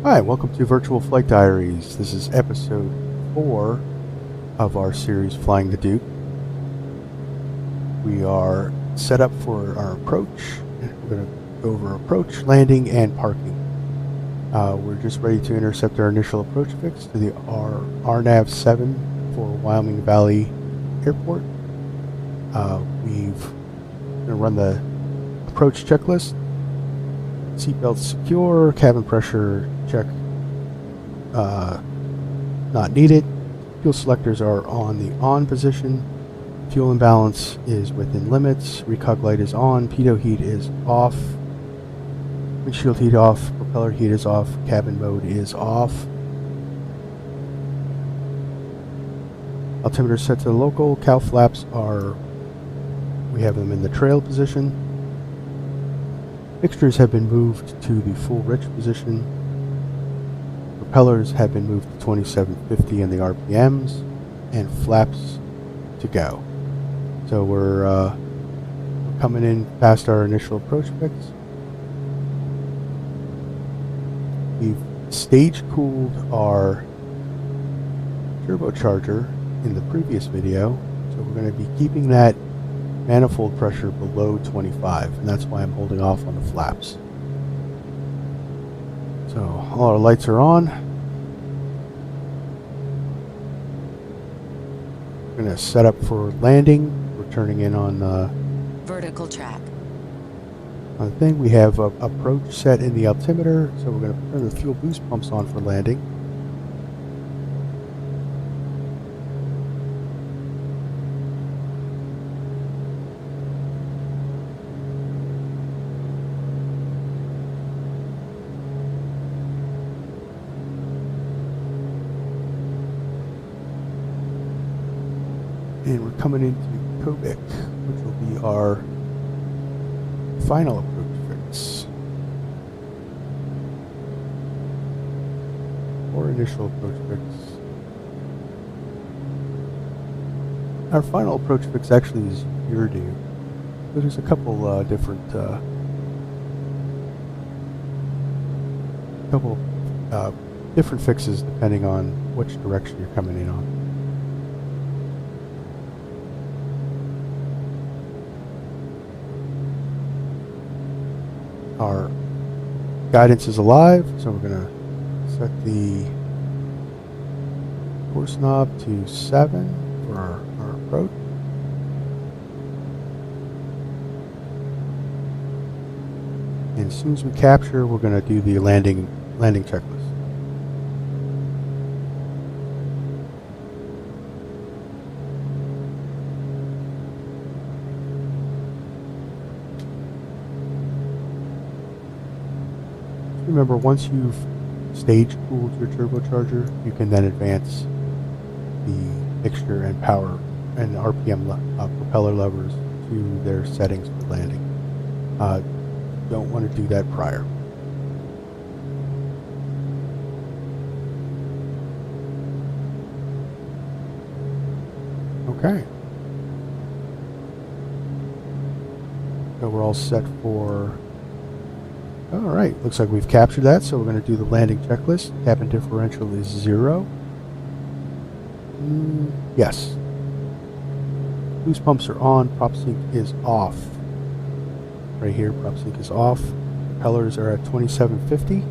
Hi, welcome to Virtual Flight Diaries. This is episode 4 of our series Flying the Duke. We are set up for our approach. We're going to go over approach, landing, and parking. We're just ready to intercept our initial approach fix to the RNAV 7 for Wyoming Valley Airport. We've going to run the approach checklist. Seatbelt secure, cabin pressure check not needed. Fuel selectors are on the on position. Fuel imbalance is within limits. Recog light is on. Pitot heat is off. Windshield heat off. Propeller heat is off. Cabin mode is off. Altimeter set to local. Cow flaps are, we have them in the trail position. Fixtures have been moved to the full rich position. Propellers have been moved to 2750 in the RPMs, and flaps to go. So we're coming in past our initial approach fix. We've stage cooled our turbocharger in the previous video, so we're going to be keeping that manifold pressure below 25, and that's why I'm holding off on the flaps. So all our lights are on. We're going to set up for landing. We're turning in on vertical track. On the thing, we have approach set in the altimeter, so we're going to turn the fuel boost pumps on for landing. And we're coming into Kobik, which will be our final approach fix. Or initial approach fix. Our final approach fix actually is Yurdu. But there's a couple different different fixes depending on which direction you're coming in on. Our guidance is alive, so we're going to set the course knob to 7 for our approach. And as soon as we capture, we're going to do the landing checklist. Remember, once you've stage cooled your turbocharger, you can then advance the mixture and power and RPM propeller levers to their settings for landing. Don't want to do that prior. Okay. So we're all set for... Alright, looks like we've captured that, so we're going to do the landing checklist. Cabin differential is 0. Yes. Boost pumps are on, prop sync is off. Right here, prop sync is off. Propellers are at 2750.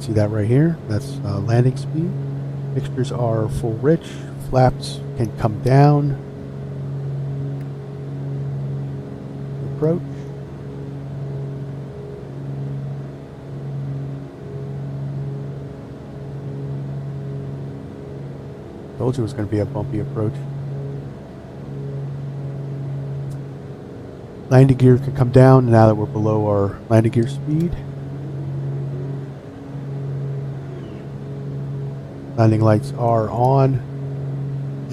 See that right here? That's landing speed. Mixtures are full rich. Flaps can come down. Approach. Told you it was going to be a bumpy approach. Landing gear can come down now that we're below our landing gear speed. Landing lights are on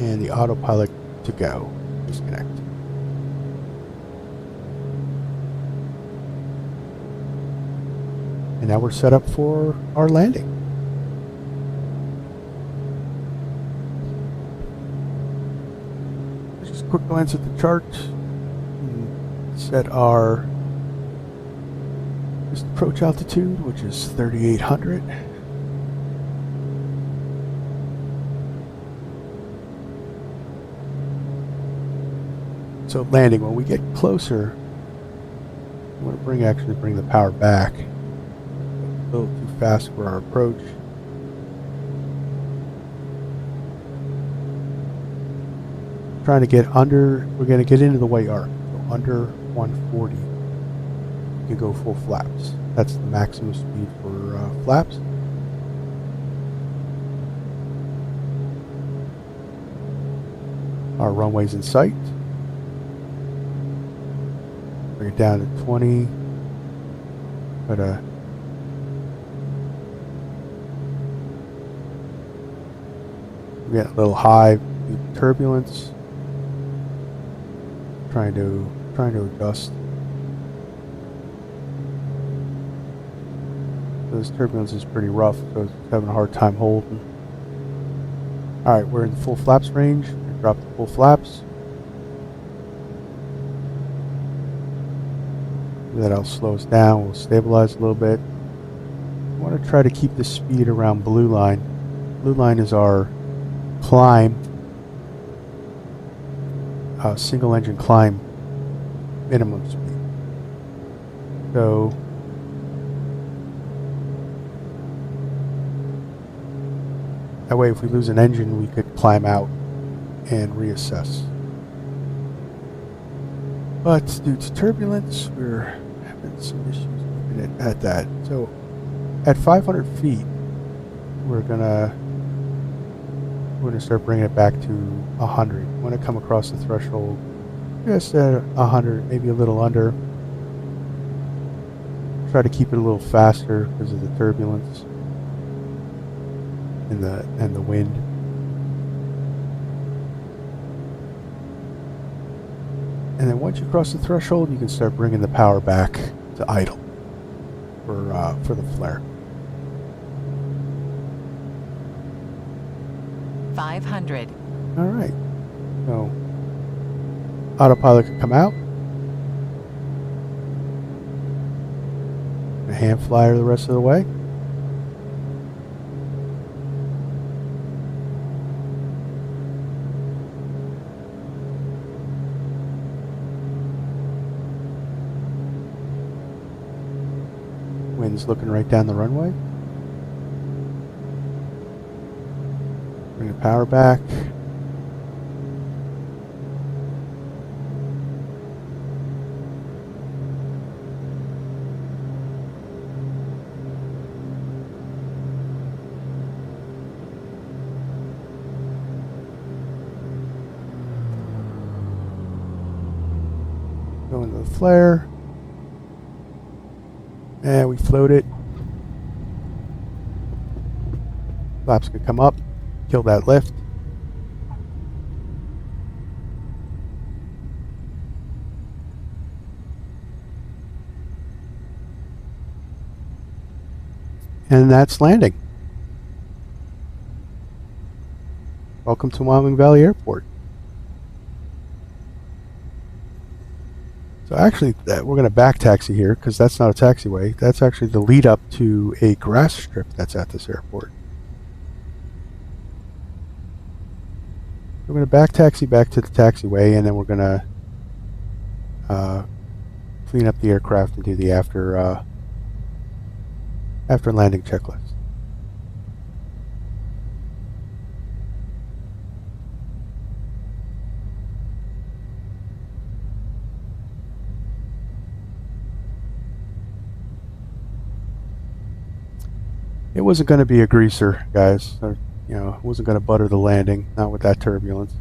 and the autopilot to go. Disconnect. And now we're set up for our landing. Quick glance at the chart. Set our Just approach altitude, which is 3,800. So landing, when we get closer, I want to actually bring the power back. A little too fast for our approach. Trying to get under, we're going to get into the white arc. So under 140, you can go full flaps. That's the maximum speed for flaps. Our runway's in sight. Bring it down to 20. But we get a little high turbulence. Trying to adjust. This turbulence is pretty rough, so it's having a hard time holding. Alright, we're in the full flaps range. Drop the full flaps. That'll slow us down. We'll stabilize a little bit. I want to try to keep the speed around blue line. Blue line is our climb. Single engine climb minimum speed. So that way if we lose an engine we could climb out and reassess. But due to turbulence we're having some issues keeping it at that. So at 500 feet we're gonna start bringing it back to 100. When I come across the threshold, just at 100, maybe a little under. Try to keep it a little faster because of the turbulence and the wind. And then once you cross the threshold, you can start bringing the power back to idle for the flare. 500. All right. So autopilot can come out. A hand flyer the rest of the way. Wind's looking right down the runway. Bring the power back. Go into the flare. And we float it. Flaps can come up, kill that lift. And that's landing. Welcome to Wyoming Valley Airport. So actually, we're going to back taxi here because that's not a taxiway. That's actually the lead up to a grass strip that's at this airport. We're going to back taxi back to the taxiway, and then we're going to clean up the aircraft and do the after landing checklist. It wasn't going to be a greaser, guys. Or, you know, it wasn't going to butter the landing, not with that turbulence.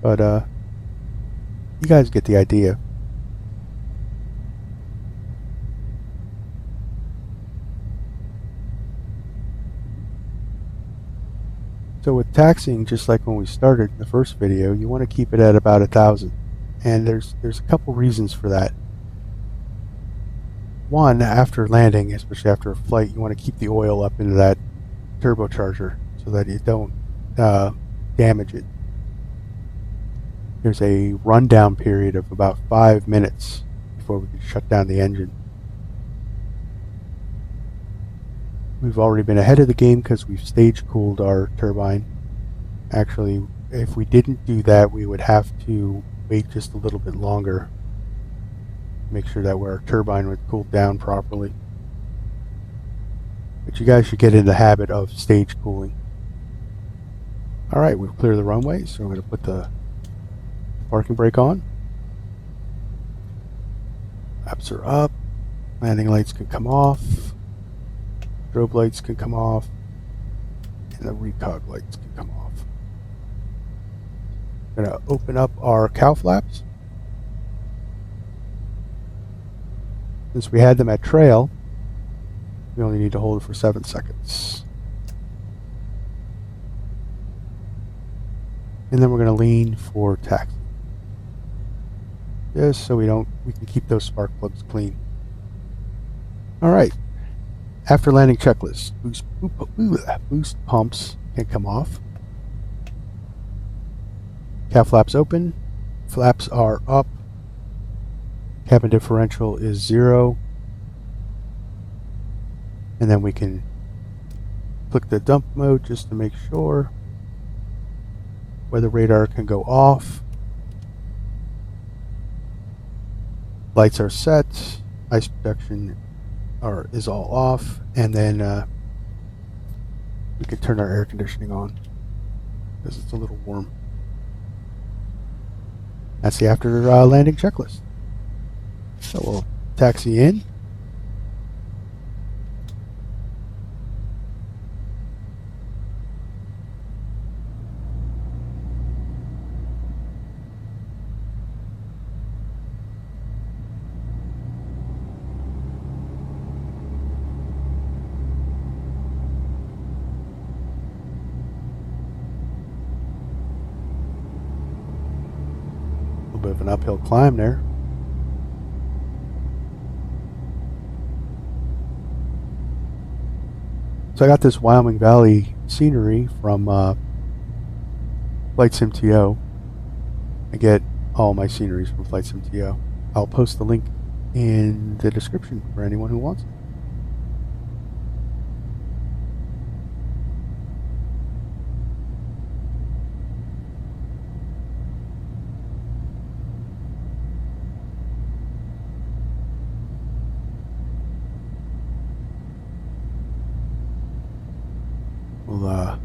But you guys get the idea. So with taxiing, just like when we started the first video, you want to keep it at about 1,000. And there's a couple reasons for that. One, after landing, especially after a flight, you want to keep the oil up into that turbocharger so that you don't damage it. There's a rundown period of about 5 minutes before we can shut down the engine. we've already been ahead of the game because we've stage cooled our turbine. Actually, if we didn't do that, we would have to wait just a little bit longer. Make sure that our turbine would cool down properly. But you guys should get in the habit of stage cooling. Alright, we've cleared the runway, so we're going to put the parking brake on. Flaps are up. Landing lights can come off. Strobe lights can come off. And the recog lights can come off. We're going to open up our cow flaps. Since we had them at trail, we only need to hold it for 7 seconds. And then we're going to lean for taxi. Just so we can keep those spark plugs clean. Alright. After landing checklist, boost pumps can come off. Cab flaps open. Flaps are up. Cabin differential is 0. And then we can click the dump mode just to make sure. Weather radar can go off. Lights are set. Ice protection is all off. And then we can turn our air conditioning on because it's a little warm. That's the after landing checklist. So we'll taxi in. A little bit of an uphill climb there. So I got this Wyoming Valley scenery from Flight Sim TO. I get all my sceneries from Flight Sim TO. I'll post the link in the description for anyone who wants it. We'll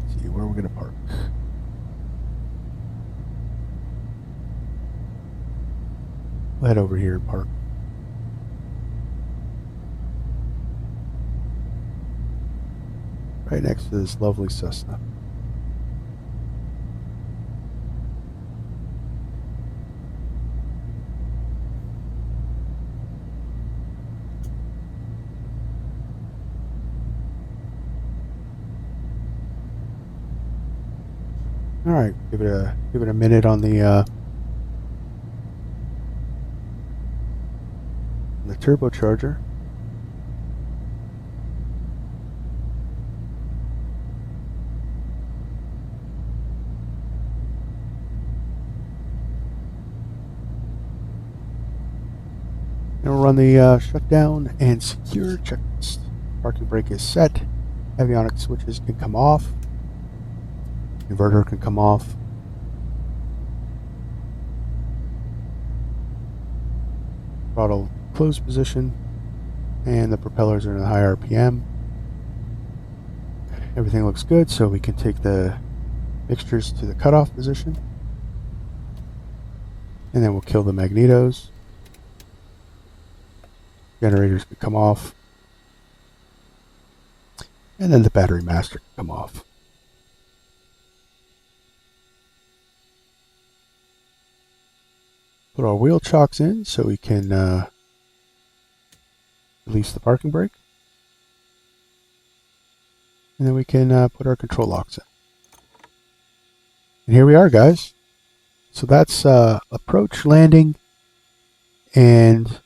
see where we're going to park. We'll head over here and park. Right next to this lovely Cessna. All right, give it a minute on the turbocharger. And we'll run the shutdown and secure checklist. Parking brake is set. Avionics switches can come off. Inverter can come off. Throttle closed position. And the propellers are in a high RPM. Everything looks good, so we can take the mixtures to the cutoff position. And then we'll kill the magnetos. Generators can come off. And then the battery master can come off. Put our wheel chocks in so we can release the parking brake. And then we can put our control locks in. And here we are, guys. So that's approach, landing, and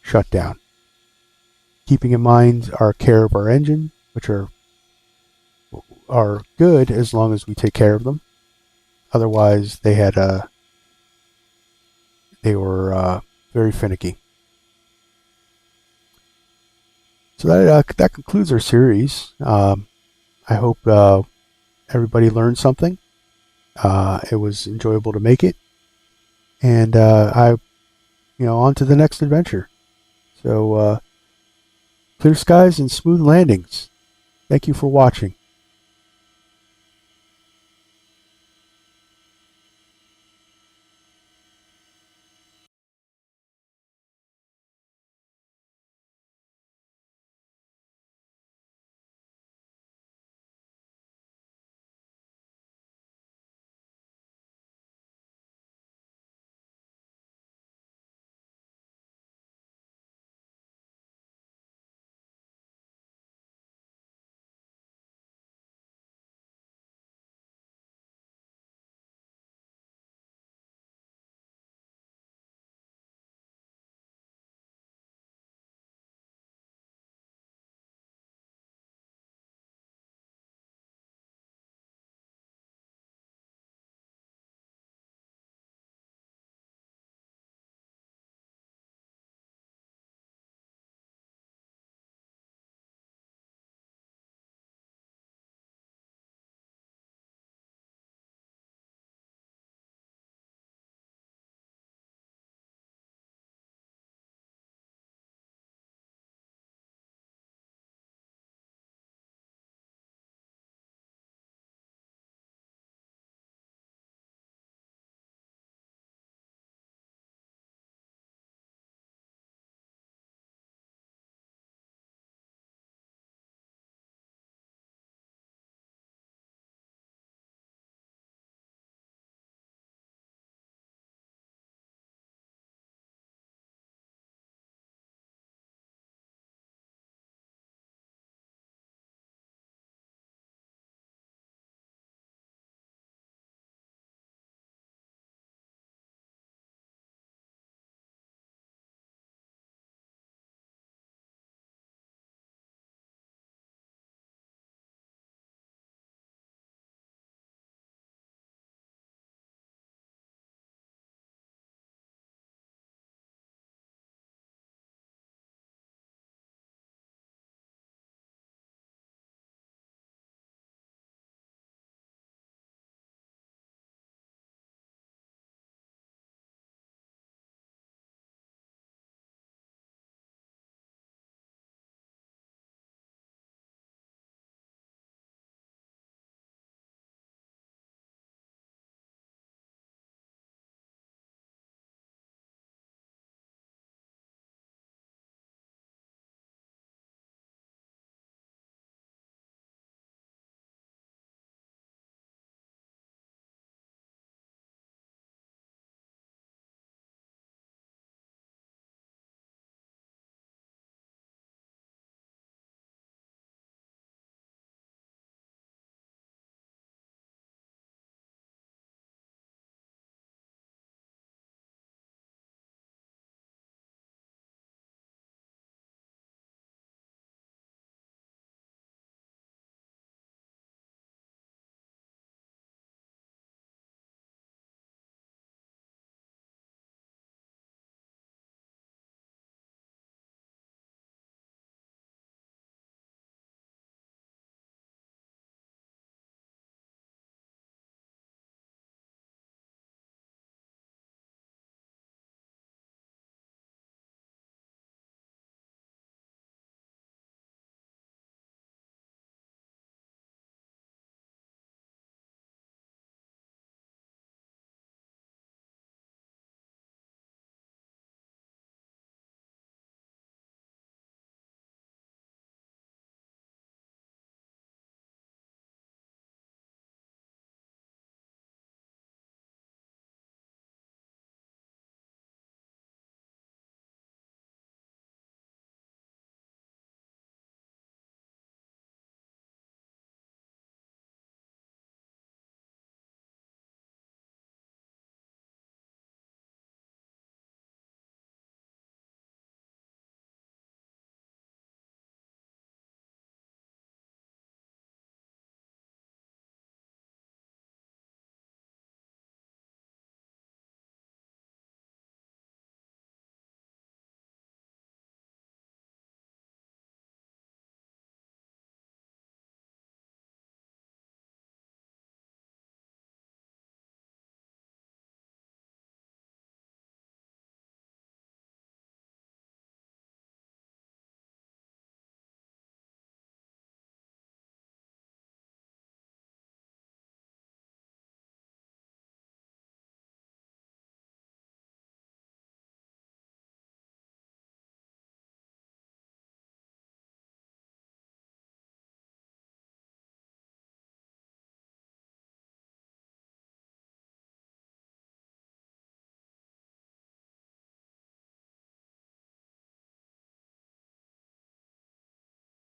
shutdown. Keeping in mind our care of our engine, which are good as long as we take care of them. Otherwise, they had they were very finicky. So that concludes our series. I hope everybody learned something. It was enjoyable to make it, and on to the next adventure. So clear skies and smooth landings. Thank you for watching.